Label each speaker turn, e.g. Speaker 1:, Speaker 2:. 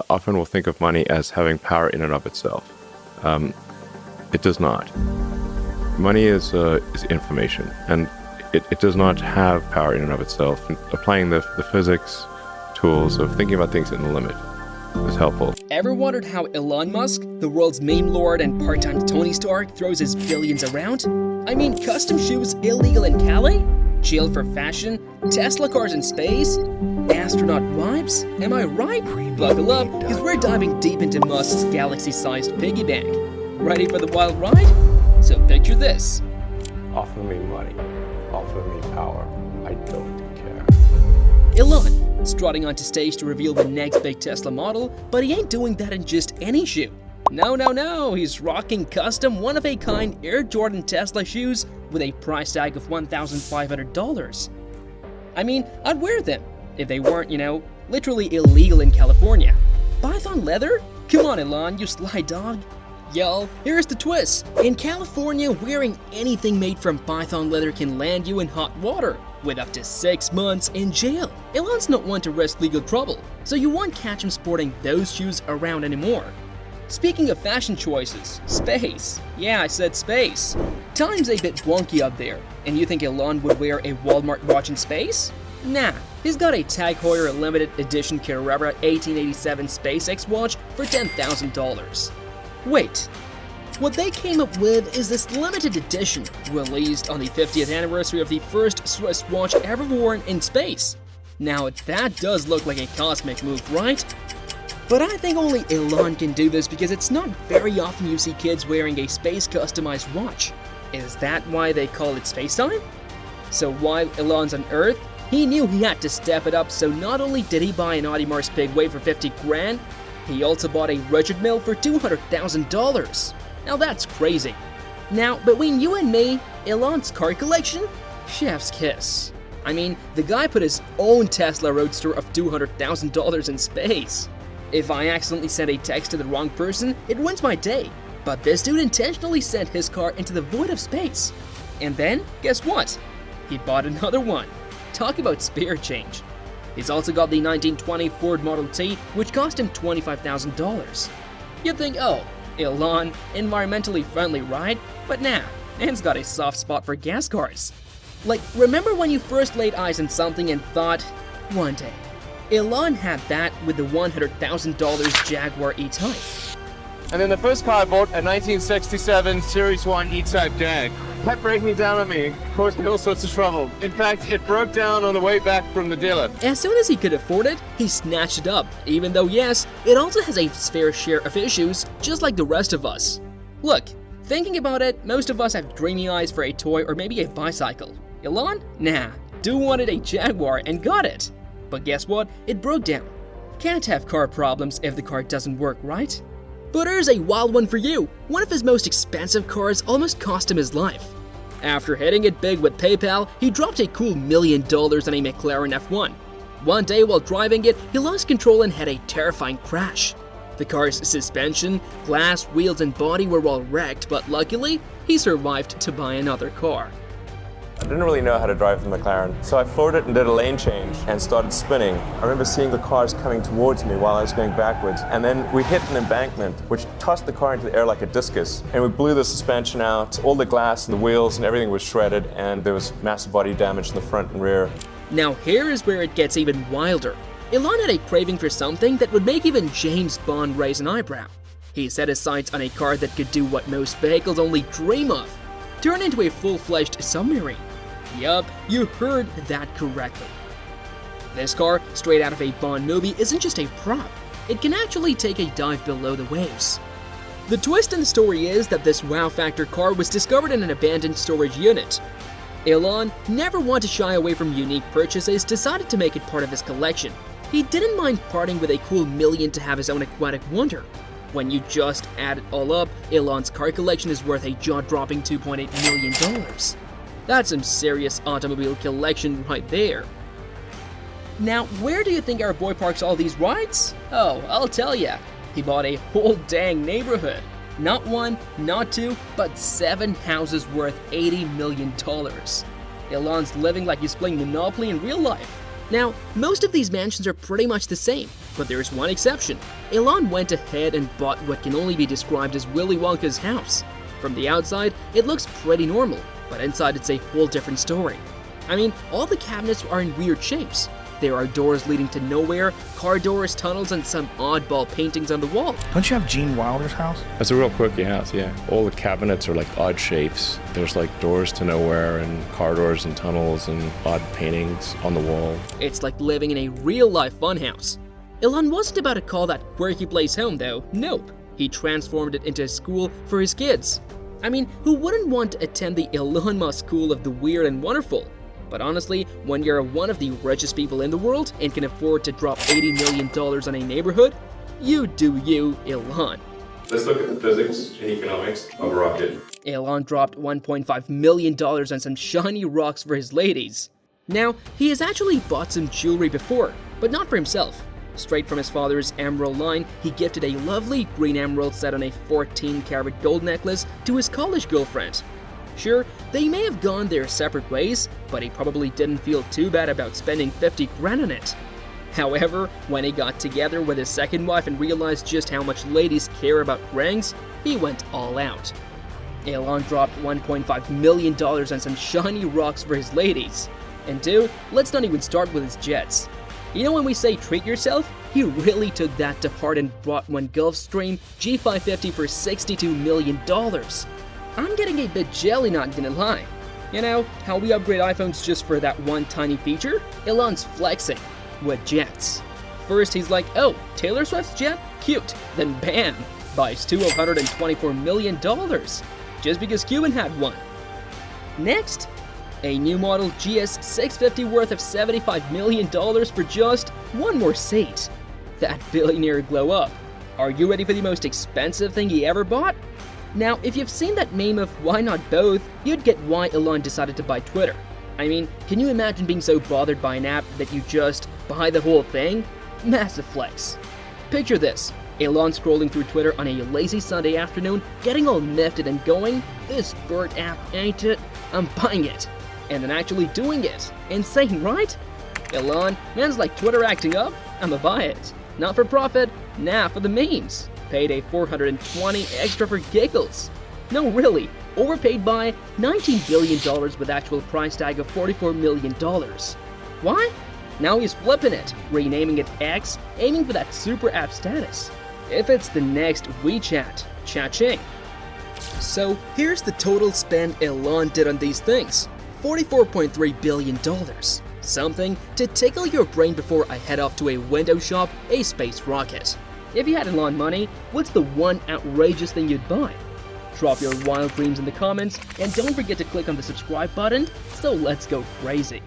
Speaker 1: often will think of money as having power in and of itself. It does not. Money is information, and it does not have power in and of itself. And applying the physics tools of thinking about things in the limit is helpful.
Speaker 2: Ever wondered how Elon Musk, the world's meme lord and part-time Tony Stark, throws his billions around? I mean, custom shoes illegal in Cali? Chill for fashion? Tesla cars in space? Astronaut vibes? Am I right? Buckle up, because we're diving deep into Musk's galaxy-sized piggy bank. Ready for the wild ride? So picture this.
Speaker 1: Offer me money. Offer me power. I don't care.
Speaker 2: Elon, strutting onto stage to reveal the next big Tesla model, but he ain't doing that in just any shoe. No, he's rocking custom one-of-a-kind Air Jordan Tesla shoes with a price tag of $1,500. I mean, I'd wear them if they weren't, literally illegal in California. Python leather? Come on, Elon, you sly dog. Y'all, here's the twist. In California, wearing anything made from python leather can land you in hot water, with up to 6 months in jail. Elon's not one to risk legal trouble, so you won't catch him sporting those shoes around anymore. Speaking of fashion choices, space. Yeah, I said space. Time's a bit wonky up there, and you think Elon would wear a Walmart watch in space? Nah, he's got a Tag Heuer limited edition Carrera 1887 SpaceX watch for $10,000. Wait, what they came up with is this limited edition, released on the 50th anniversary of the first Swiss watch ever worn in space. Now that does look like a cosmic move, right? But I think only Elon can do this because it's not very often you see kids wearing a space customized watch. Is that why they call it space time? So while Elon's on Earth, he knew he had to step it up, so not only did he buy an Audi Mars Pigway for 50 grand, he also bought a Richard Mille for $200,000. Now that's crazy. Now, between you and me, Elon's car collection? Chef's kiss. I mean, the guy put his own Tesla Roadster of $200,000 in space. If I accidentally sent a text to the wrong person, it ruins my day. But this dude intentionally sent his car into the void of space. And then, guess what? He bought another one. Talk about spare change. He's also got the 1920 Ford Model T, which cost him $25,000. You'd think, oh, Elon, environmentally friendly, right? But nah, man's got a soft spot for gas cars. Like, remember when you first laid eyes on something and thought, one day, Elon had that with the $100,000 Jaguar E-Type.
Speaker 3: And then the first car I bought, a 1967 Series 1 E-Type Jag. Kept breaking down on me, caused me all sorts of trouble. In fact, it broke down on the way back from the dealer.
Speaker 2: As soon as he could afford it, he snatched it up, even though yes, it also has a fair share of issues, just like the rest of us. Look, thinking about it, most of us have dreamy eyes for a toy or maybe a bicycle. Elon? Nah, dude wanted a Jaguar and got it. But guess what? It broke down. Can't have car problems if the car doesn't work, right? But here's a wild one for you. One of his most expensive cars almost cost him his life. After hitting it big with PayPal, he dropped a cool $1 million on a McLaren F1. One day while driving it, he lost control and had a terrifying crash. The car's suspension, glass, wheels, and body were all wrecked, but luckily, he survived to buy another car.
Speaker 1: I didn't really know how to drive the McLaren, so I floored it and did a lane change and started spinning. I remember seeing the cars coming towards me while I was going backwards, and then we hit an embankment, which tossed the car into the air like a discus, and we blew the suspension out. All the glass and the wheels and everything was shredded, and there was massive body damage in the front and rear.
Speaker 2: Now here is where it gets even wilder. Elon had a craving for something that would make even James Bond raise an eyebrow. He set his sights on a car that could do what most vehicles only dream of: turn into a full-fledged submarine. Yup, you heard that correctly. This car, straight out of a Bond movie, isn't just a prop. It can actually take a dive below the waves. The twist in the story is that this wow factor car was discovered in an abandoned storage unit. Elon, never one to shy away from unique purchases, decided to make it part of his collection. He didn't mind parting with a cool $1 million to have his own aquatic wonder. When you just add it all up, Elon's car collection is worth a jaw-dropping $2.8 million. That's some serious automobile collection right there. Now, where do you think our boy parks all these rides? Oh, I'll tell ya. He bought a whole dang neighborhood. Not one, not two, but 7 houses worth $80 million. Elon's living like he's playing Monopoly in real life. Now, most of these mansions are pretty much the same. But there's one exception. Elon went ahead and bought what can only be described as Willy Wonka's house. From the outside, it looks pretty normal, but inside it's a whole different story. I mean, all the cabinets are in weird shapes. There are doors leading to nowhere, car doors, tunnels, and some oddball paintings on the wall.
Speaker 4: Don't you have Gene Wilder's house?
Speaker 5: That's a real quirky house, yeah. All the cabinets are like odd shapes. There's like doors to nowhere and car doors and tunnels and odd paintings on the wall.
Speaker 2: It's like living in a real-life funhouse. Elon wasn't about to call that quirky place home, though. Nope. He transformed it into a school for his kids. I mean, who wouldn't want to attend the Elon Musk School of the Weird and Wonderful? But honestly, when you're one of the richest people in the world and can afford to drop $80 million on a neighborhood, you do you, Elon.
Speaker 1: Let's look at the physics and economics of a rocket.
Speaker 2: Elon dropped $1.5 million on some shiny rocks for his ladies. Now, he has actually bought some jewelry before, but not for himself. Straight from his father's emerald line, he gifted a lovely green emerald set on a 14-karat gold necklace to his college girlfriend. Sure, they may have gone their separate ways, but he probably didn't feel too bad about spending 50 grand on it. However, when he got together with his second wife and realized just how much ladies care about rings, he went all out. Elon dropped $1.5 million on some shiny rocks for his ladies. And dude, let's not even start with his jets. You know when we say treat yourself? He really took that to heart and bought one Gulfstream G550 for $62 million. I'm getting a bit jelly, not gonna lie. You know, how we upgrade iPhones just for that one tiny feature? Elon's flexing with jets. First he's like, oh, Taylor Swift's jet? Cute. Then bam, buys two of $124 million, just because Cuban had one. Next, a new model GS650 worth of $75 million for just one more seat. That billionaire glow up. Are you ready for the most expensive thing he ever bought? Now, if you've seen that meme of why not both, you'd get why Elon decided to buy Twitter. I mean, can you imagine being so bothered by an app that you just buy the whole thing? Massive flex. Picture this, Elon scrolling through Twitter on a lazy Sunday afternoon, getting all nifted and going, this bird app ain't it, I'm buying it. And then actually doing it. Insane, right? Elon, man's like Twitter acting up, I'ma buy it. Not for profit, nah, for the memes. Paid a $420 extra for giggles. No, really, overpaid by $19 billion with actual price tag of $44 million. Why? Now he's flipping it, renaming it X, aiming for that super app status. If it's the next WeChat, cha-ching. So here's the total spend Elon did on these things. $44.3 billion. Something to tickle your brain before I head off to a window shop, a space rocket. If you had Elon money, what's the one outrageous thing you'd buy? Drop your wild dreams in the comments, and don't forget to click on the subscribe button, so let's go crazy.